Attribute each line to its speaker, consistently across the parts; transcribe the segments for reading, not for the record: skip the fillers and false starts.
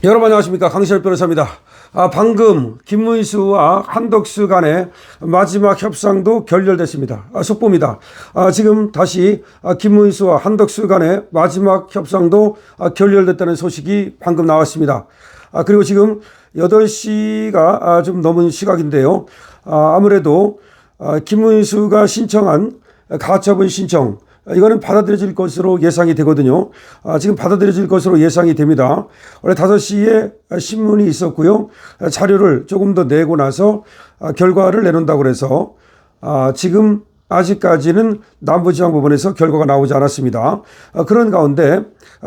Speaker 1: 여러분 안녕하십니까, 강시열 변호사입니다. 방금 김문수와 한덕수 간의 마지막 협상도 결렬됐습니다. 속보입니다. 지금 다시 김문수와 한덕수 간의 마지막 협상도 결렬됐다는 소식이 방금 나왔습니다. 그리고 지금 8시가 좀 넘은 시각인데요. 아무래도 김문수가 신청한 가처분 신청, 이거는 받아들여질 것으로 예상이 되거든요. 지금 받아들여질 것으로 예상이 됩니다. 원래 5시에 신문이 있었고요. 자료를 조금 더 내고 나서 결과를 내놓는다고 해서 지금 아직까지는 남부지방법원에서 결과가 나오지 않았습니다. 그런 가운데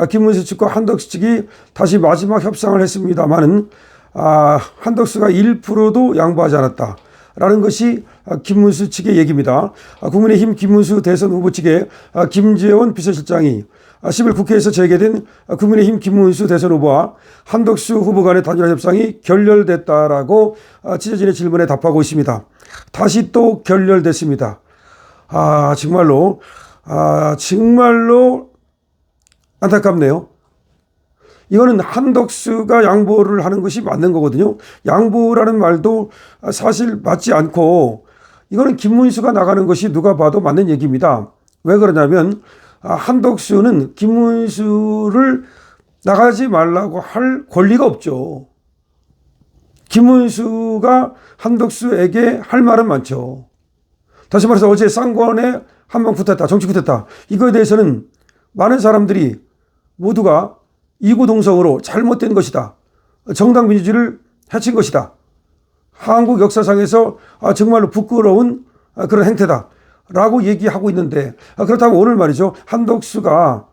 Speaker 1: 김문수 측과 한덕수 측이 다시 마지막 협상을 했습니다만은 한덕수가 1%도 양보하지 않았다 라는 것이 김문수 측의 얘기입니다. 국민의힘 김문수 대선 후보 측의 김재원 비서실장이 10일 국회에서 재개된 국민의힘 김문수 대선 후보와 한덕수 후보 간의 단일화 협상이 결렬됐다라고 취재진의 질문에 답하고 있습니다. 다시 또 결렬됐습니다. 정말로 안타깝네요. 이거는 한덕수가 양보를 하는 것이 맞는 거거든요. 양보라는 말도 사실 맞지 않고, 이거는 김문수가 나가는 것이 누가 봐도 맞는 얘기입니다. 왜 그러냐면 한덕수는 김문수를 나가지 말라고 할 권리가 없죠. 김문수가 한덕수에게 할 말은 많죠. 다시 말해서 어제 쌍권에 한 방 붙었다, 정치 붙었다, 이거에 대해서는 많은 사람들이 모두가 이구동성으로 잘못된 것이다, 정당 민주주의를 해친 것이다, 한국 역사상에서 정말로 부끄러운 그런 행태다 라고 얘기하고 있는데, 그렇다고 오늘 말이죠, 한덕수가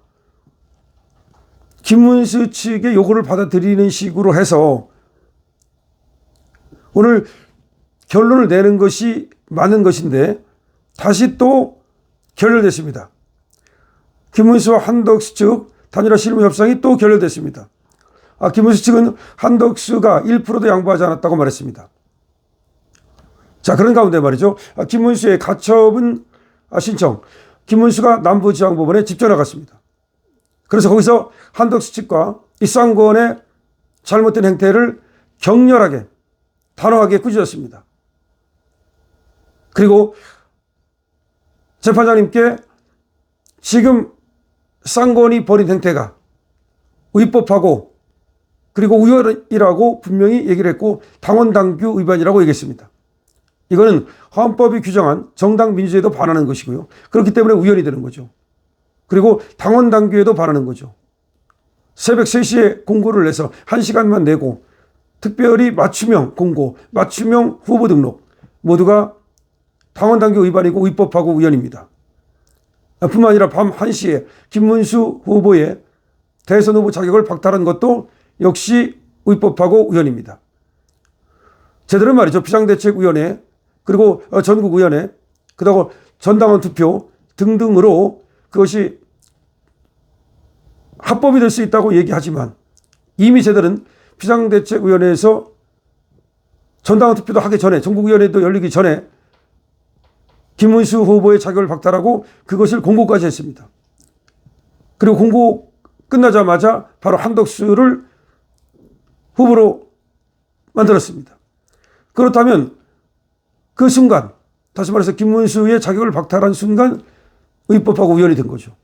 Speaker 1: 김문수 측의 요구를 받아들이는 식으로 해서 오늘 결론을 내는 것이 맞는 것인데 다시 또 결렬됐습니다. 김문수와 한덕수 측 단일화 실무 협상이 또 결렬됐습니다. 김문수 측은 한덕수가 1%도 양보하지 않았다고 말했습니다. 자, 그런 가운데 말이죠, 김문수의 가처분 신청, 김문수가 남부지방법원에 직접 나갔습니다. 그래서 거기서 한덕수 측과 이 쌍권의 잘못된 행태를 격렬하게 단호하게 꾸짖었습니다. 그리고 재판장님께 지금 쌍권이 벌인 행태가 위법하고 그리고 우열이라고 분명히 얘기를 했고 당원당규 위반이라고 얘기했습니다. 이거는 헌법이 규정한 정당 민주주의에도 반하는 것이고요. 그렇기 때문에 우열이 되는 거죠. 그리고 당원당규에도 반하는 거죠. 새벽 3시에 공고를 내서 1시간만 내고 특별히 맞춤형 공고, 맞춤형 후보 등록, 모두가 당원당규 위반이고 위법하고 우연입니다. 뿐만 아니라 밤 1시에 김문수 후보의 대선 후보 자격을 박탈한 것도 역시 위법하고 우연입니다. 제대로 말이죠, 비상대책위원회, 그리고 전국위원회, 그리고 전당원 투표 등등으로 그것이 합법이 될 수 있다고 얘기하지만 이미 저들은 비상대책위원회에서 전당원 투표도 하기 전에, 전국위원회도 열리기 전에 김문수 후보의 자격을 박탈하고 그것을 공고까지 했습니다. 그리고 공고 끝나자마자 바로 한덕수를 후보로 만들었습니다. 그렇다면 그 순간, 다시 말해서 김문수의 자격을 박탈한 순간 위법하고 우연이 된 거죠.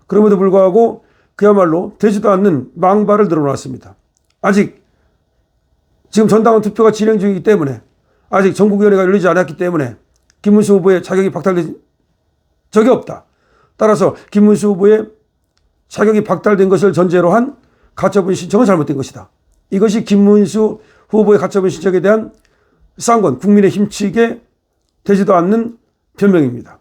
Speaker 1: 그럼에도 불구하고 그야말로 되지도 않는 망발을 늘어놨습니다. 아직 지금 전당원 투표가 진행 중이기 때문에, 아직 전국위원회가 열리지 않았기 때문에 김문수 후보의 자격이 박탈된 적이 없다. 따라서 김문수 후보의 자격이 박탈된 것을 전제로 한 가처분 신청은 잘못된 것이다. 이것이 김문수 후보의 가처분 신청에 대한 쌍권, 국민의힘 측의 되지도 않는 변명입니다.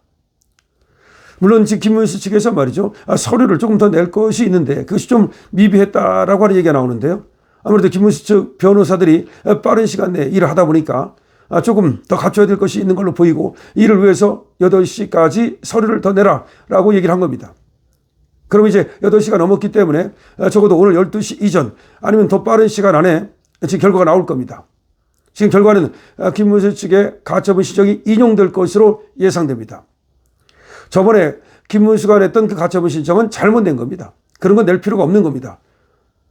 Speaker 1: 물론 지금 김문수 측에서 말이죠, 서류를 조금 더 낼 것이 있는데 그것이 좀 미비했다라고 하는 얘기가 나오는데요. 아무래도 김문수 측 변호사들이 빠른 시간 내에 일을 하다 보니까 조금 더 갖춰야 될 것이 있는 걸로 보이고, 이를 위해서 8시까지 서류를 더 내라라고 얘기를 한 겁니다. 그럼 이제 8시가 넘었기 때문에 적어도 오늘 12시 이전 아니면 더 빠른 시간 안에 지금 결과가 나올 겁니다. 지금 결과는 김문수 측의 가처분 신청이 인용될 것으로 예상됩니다. 저번에 김문수가 냈던 그 가처분 신청은 잘못된 겁니다. 그런 건 낼 필요가 없는 겁니다.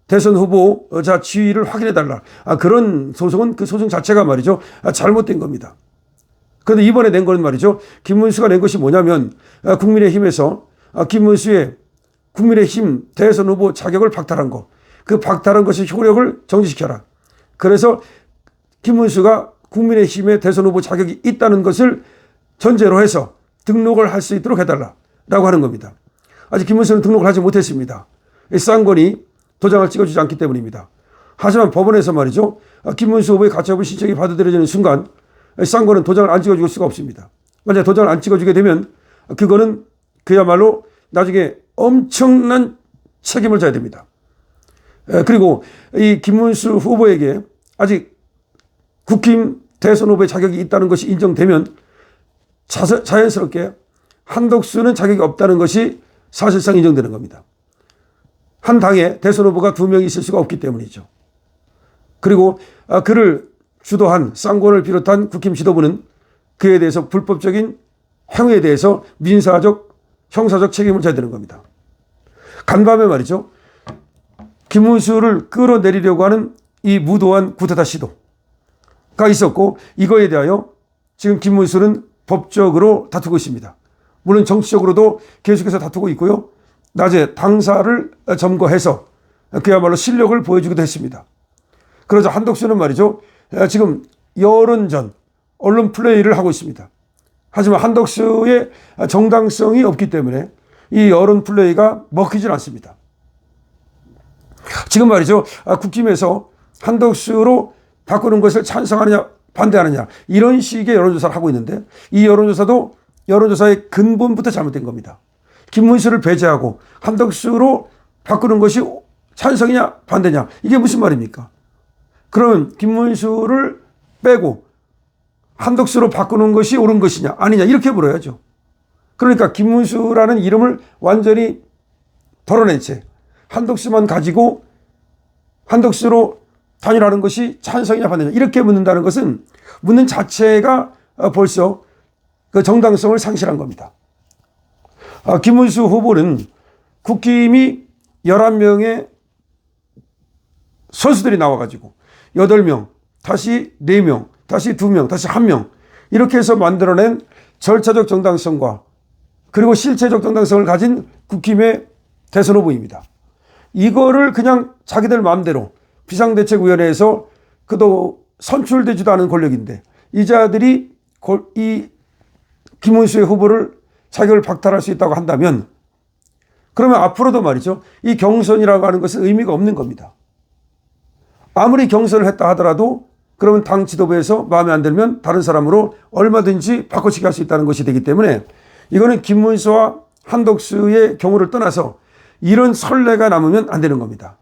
Speaker 1: 대선 후보자 지위를 확인해달라. 그런 소송은 그 소송 자체가 말이죠. 잘못된 겁니다. 그런데 이번에 낸 거는 말이죠. 김문수가 낸 것이 뭐냐면 국민의힘에서 김문수의 국민의힘 대선 후보 자격을 박탈한 거. 그 박탈한 것의 효력을 정지시켜라. 그래서 김문수가 국민의힘의 대선 후보 자격이 있다는 것을 전제로 해서 등록을 할 수 있도록 해달라라고 하는 겁니다. 아직 김문수는 등록을 하지 못했습니다. 쌍권이 도장을 찍어주지 않기 때문입니다. 하지만 법원에서 말이죠. 김문수 후보의 가처분 신청이 받아들여지는 순간 쌍권은 도장을 안 찍어줄 수가 없습니다. 만약 도장을 안 찍어주게 되면 그거는 그야말로 나중에 엄청난 책임을 져야 됩니다. 그리고 이 김문수 후보에게 아직 국힘 대선 후보의 자격이 있다는 것이 인정되면 자연스럽게 한덕수는 자격이 없다는 것이 사실상 인정되는 겁니다. 한 당에 대선 후보가 2명이 있을 수가 없기 때문이죠. 그리고 그를 주도한 쌍권을 비롯한 국힘 지도부는 그에 대해서 불법적인 행위에 대해서 민사적, 형사적 책임을 져야 되는 겁니다. 간밤에 말이죠. 김문수를 끌어내리려고 하는 이 무도한 쿠데타 시도가 있었고 이거에 대하여 지금 김문수는 법적으로 다투고 있습니다. 물론 정치적으로도 계속해서 다투고 있고요. 낮에 당사를 점거해서 그야말로 실력을 보여주기도 했습니다. 그러자 한덕수는 말이죠. 지금 여론전, 언론 플레이를 하고 있습니다. 하지만 한덕수의 정당성이 없기 때문에 이 여론 플레이가 먹히질 않습니다. 지금 말이죠. 국힘에서 한덕수로 바꾸는 것을 찬성하느냐 반대하느냐 이런 식의 여론조사를 하고 있는데 이 여론조사도 여론조사의 근본부터 잘못된 겁니다. 김문수를 배제하고 한덕수로 바꾸는 것이 찬성이냐 반대냐 이게 무슨 말입니까? 그러면 김문수를 빼고 한덕수로 바꾸는 것이 옳은 것이냐 아니냐 이렇게 물어야죠. 그러니까 김문수라는 이름을 완전히 덜어낸 채 한덕수만 가지고 한덕수로 단일화하는 것이 찬성이냐 반대냐 이렇게 묻는다는 것은 묻는 자체가 벌써 그 정당성을 상실한 겁니다. 김문수 후보는 국힘이 11명의 선수들이 나와가지고 8명, 다시 4명, 다시 2명, 다시 1명 이렇게 해서 만들어낸 절차적 정당성과 그리고 실체적 정당성을 가진 국힘의 대선 후보입니다. 이거를 그냥 자기들 마음대로 비상대책위원회에서 그도 선출되지도 않은 권력인데 이 자들이 이 김문수의 후보를 자격을 박탈할 수 있다고 한다면 그러면 앞으로도 말이죠. 이 경선이라고 하는 것은 의미가 없는 겁니다. 아무리 경선을 했다 하더라도 그러면 당 지도부에서 마음에 안 들면 다른 사람으로 얼마든지 바꿔치기 할 수 있다는 것이 되기 때문에 이거는 김문수와 한덕수의 경우를 떠나서 이런 선례가 남으면 안 되는 겁니다.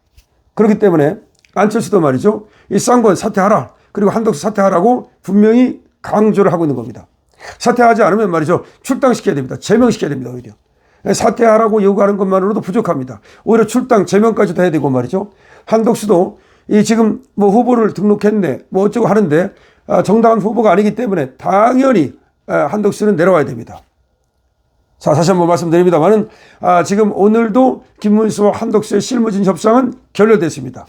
Speaker 1: 그렇기 때문에 안철수도 말이죠. 이 쌍권 사퇴하라. 그리고 한덕수 사퇴하라고 분명히 강조를 하고 있는 겁니다. 사퇴하지 않으면 말이죠. 출당시켜야 됩니다. 제명시켜야 됩니다. 오히려. 사퇴하라고 요구하는 것만으로도 부족합니다. 오히려 출당, 제명까지도 해야 되고 말이죠. 한덕수도 이 지금 뭐 후보를 등록했네. 뭐 어쩌고 하는데 정당한 후보가 아니기 때문에 당연히 한덕수는 내려와야 됩니다. 자, 다시 한번 말씀드립니다만은 지금 오늘도 김문수와 한덕수의 실무진 협상은 결렬됐습니다.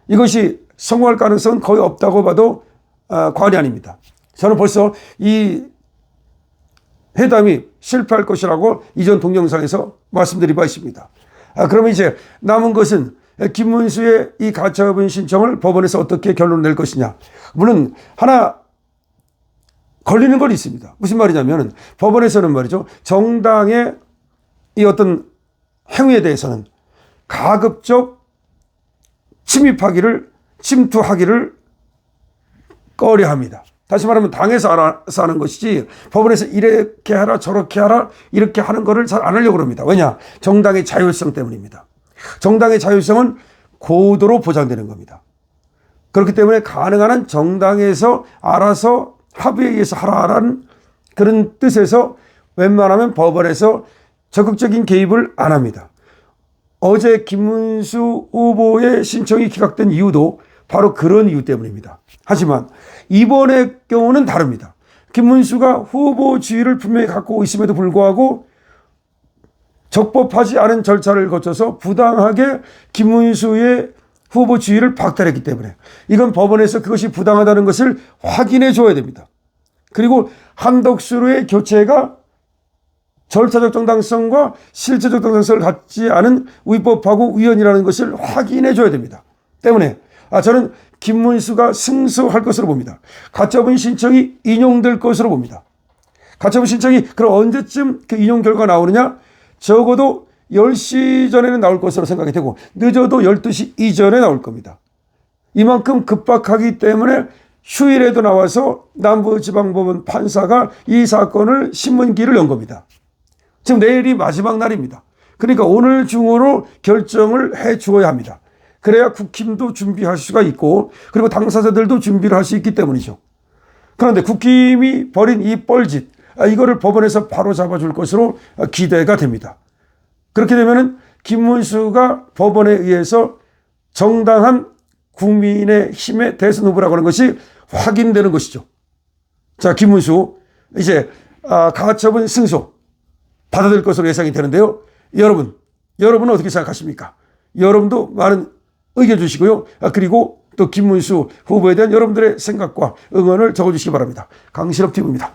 Speaker 1: 이것이 성공할 가능성은 거의 없다고 봐도 과언이 아닙니다. 저는 벌써 이 회담이 실패할 것이라고 이전 동영상에서 말씀드린 바 있습니다. 그러면 이제 남은 것은 김문수의 이 가처분 신청을 법원에서 어떻게 결론을 낼 것이냐. 물론 하나 걸리는 건 있습니다. 무슨 말이냐면 법원에서는 말이죠. 정당의 이 어떤 행위에 대해서는 가급적 침투하기를 꺼려합니다. 다시 말하면 당에서 알아서 하는 것이지 법원에서 이렇게 하라 저렇게 하라 이렇게 하는 거를 잘 안 하려고 합니다. 왜냐? 정당의 자율성 때문입니다. 정당의 자율성은 고도로 보장되는 겁니다. 그렇기 때문에 가능한 한 정당에서 알아서 합의에 의해서 하라는 그런 뜻에서 웬만하면 법원에서 적극적인 개입을 안 합니다. 어제 김문수 후보의 신청이 기각된 이유도 바로 그런 이유 때문입니다. 하지만 이번의 경우는 다릅니다. 김문수가 후보 지위를 분명히 갖고 있음에도 불구하고 적법하지 않은 절차를 거쳐서 부당하게 김문수의 후보 지위를 박탈했기 때문에 이건 법원에서 그것이 부당하다는 것을 확인해 줘야 됩니다. 그리고 한덕수로의 교체가 절차적 정당성과 실체적 정당성을 갖지 않은 위법하고 위헌이라는 것을 확인해 줘야 됩니다. 때문에 저는 김문수가 승소할 것으로 봅니다. 가처분 신청이 인용될 것으로 봅니다. 가처분 신청이 그럼 언제쯤 그 인용 결과가 나오느냐? 적어도 10시 전에는 나올 것으로 생각이 되고 늦어도 12시 이전에 나올 겁니다. 이만큼 급박하기 때문에 휴일에도 나와서 남부지방법원 판사가 이 사건을 신문기를 연 겁니다. 지금 내일이 마지막 날입니다. 그러니까 오늘 중으로 결정을 해 주어야 합니다. 그래야 국힘도 준비할 수가 있고 그리고 당사자들도 준비를 할 수 있기 때문이죠. 그런데 국힘이 벌인 이 뻘짓, 이거를 법원에서 바로 잡아줄 것으로 기대가 됩니다. 그렇게 되면은 김문수가 법원에 의해서 정당한 국민의힘의 대선 후보라고 하는 것이 확인되는 것이죠. 자, 김문수 이제 가처분 승소 받아들일 것으로 예상이 되는데요. 여러분은 어떻게 생각하십니까? 여러분도 많은 의견 주시고요. 그리고 또 김문수 후보에 대한 여러분들의 생각과 응원을 적어주시기 바랍니다. 강신업 TV입니다.